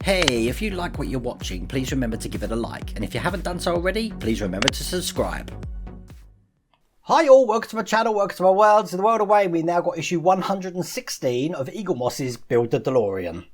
Hey, if you like what you're watching, please remember to give it a like, and if you haven't done so already, please remember to subscribe. Hi all, welcome to my channel, welcome to my world. To the world away, we've now got issue 116 of Eagle Moss's Build the Delorean.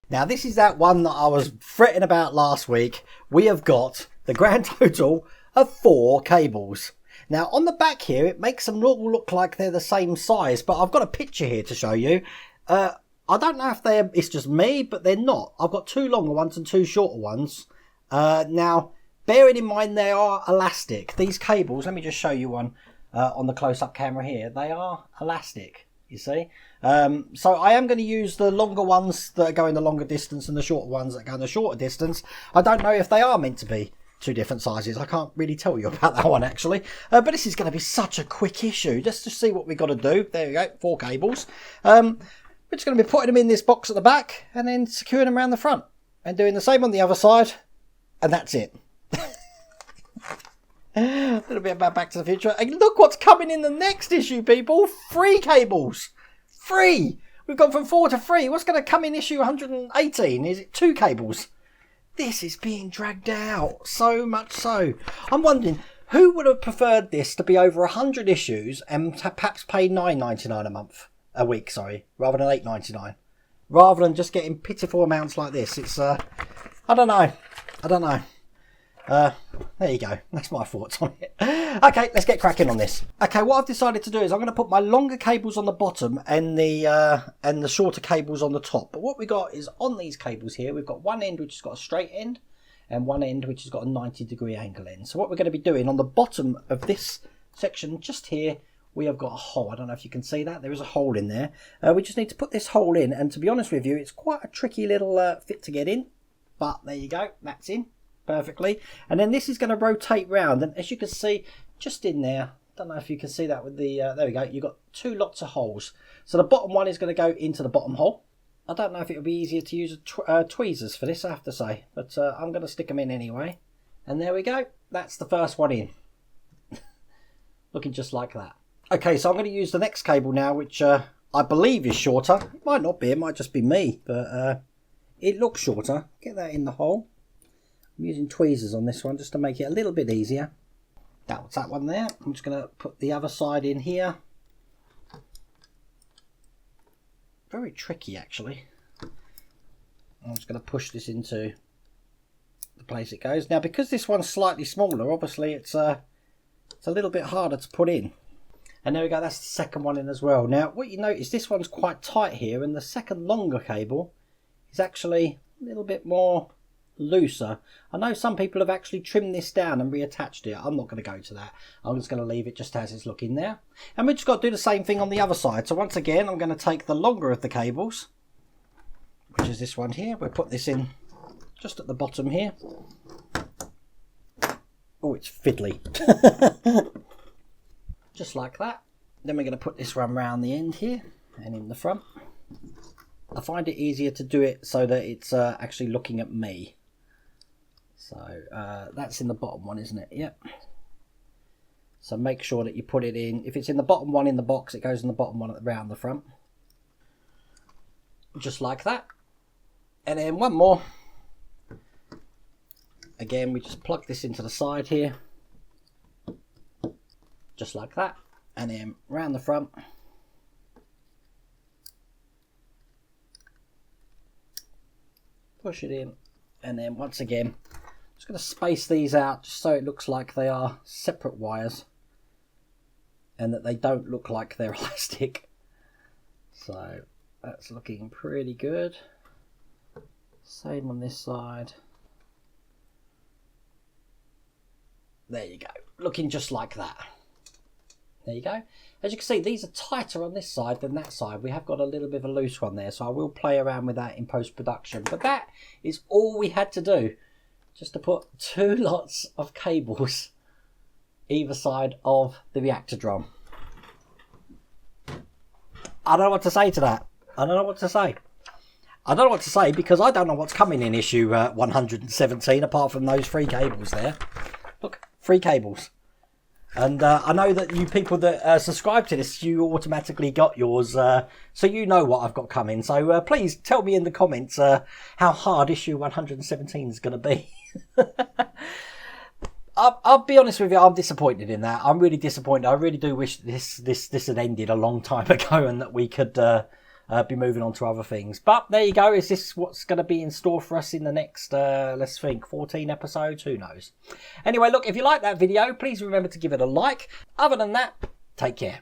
Now this is that one that I was fretting about last week. We have got the grand total of 4 cables. Now on the back here it makes them all look like they're the same size, but I've got a picture here to show you. I don't know if it's just me, but they're not. I've got 2 longer ones and 2 shorter ones. Now bearing in mind they are elastic, these cables, let me just show you one on the close-up camera here. They are elastic, you see. So I am going to use the longer ones that are going the longer distance and the shorter ones that go the shorter distance. I don't know if they are meant to be 2 different sizes. I can't really tell you about that one actually. But this is going to be such a quick issue. Just to see what we've got to do. There we go, 4 cables. We're just going to be putting them in this box at the back and then securing them around the front. And doing the same on the other side. And that's it. A little bit about Back to the Future. And look what's coming in the next issue, people. 3 cables. 3. We've gone from 4 to 3. What's going to come in issue 118? Is it 2 cables? This is being dragged out. So much so. I'm wondering, who would have preferred this to be over 100 issues and perhaps pay $9.99 a week, sorry, rather than $8.99? Rather than just getting pitiful amounts like this. It's, I don't know. There you go. That's my thoughts on it. Okay, let's get cracking on this. Okay, what I've decided to do is I'm going to put my longer cables on the bottom and the shorter cables on the top. But what we got is on these cables here, we've got one end which has got a straight end and one end which has got a 90-degree angle end. So what we're going to be doing on the bottom of this section just here, we have got a hole. I don't know if you can see that. There is a hole in there. We just need to put this hole in, and to be honest with you, it's quite a tricky little fit to get in. But there you go, that's in perfectly. And then this is going to rotate round, and as you can see just in there, don't know if you can see that with the there we go, you've got 2 lots of holes. So the bottom one is going to go into the bottom hole. I don't know if it would be easier to use tweezers for this, I have to say, but I'm going to stick them in anyway. And there we go, that's the first one in. Looking just like that. Okay, so I'm going to use the next cable now, which I believe is shorter. It might not be, it might just be me, but it looks shorter. Get that in the hole. I'm using tweezers on this one just to make it a little bit easier. That's that one there. I'm just going to put the other side in here. Very tricky actually. I'm just going to push this into the place it goes. Now because this one's slightly smaller, obviously it's a little bit harder to put in. And there we go, that's the second one in as well. Now what you notice, this one's quite tight here, and the second longer cable is actually a little bit more looser. I know some people have actually trimmed this down and reattached it. I'm not going to go to that. I'm just going to leave it just as it's looking there. And we've just got to do the same thing on the other side. So once again, I'm going to take the longer of the cables, which is this one here. We'll put this in just at the bottom here. Oh, it's fiddly. Just like that. Then we're going to put this one round the end here and in the front. I find it easier to do it so that it's actually looking at me. So that's in the bottom one, isn't it? Yep. So make sure that you put it in. If it's in the bottom one in the box, it goes in the bottom one around the front. Just like that. And then one more. Again, we just plug this into the side here. Just like that. And then round the front. Push it in, and then once again just going to space these out just so it looks like they are separate wires and that they don't look like they're elastic. So that's looking pretty good. Same on this side. There you go, looking just like that. There you go. As you can see, these are tighter on this side than that side. We have got a little bit of a loose one there, so I will play around with that in post-production. But that is all we had to do, just to put 2 lots of cables either side of the reactor drum. I don't know what to say to that. I don't know what to say. I don't know what to say because I don't know what's coming in issue 117 apart from those 3 cables there. Look, 3 cables. And I know that you people that subscribe to this, you automatically got yours, so you know what I've got coming. So please tell me in the comments how hard issue 117 is going to be. I'll be honest with you, I'm disappointed in that. I'm really disappointed. I really do wish this had ended a long time ago and that we could be moving on to other things. But there you go. Is this what's going to be in store for us in the next, let's think, 14 episodes? Who knows? Anyway, look, if you like that video, please remember to give it a like. Other than that, take care.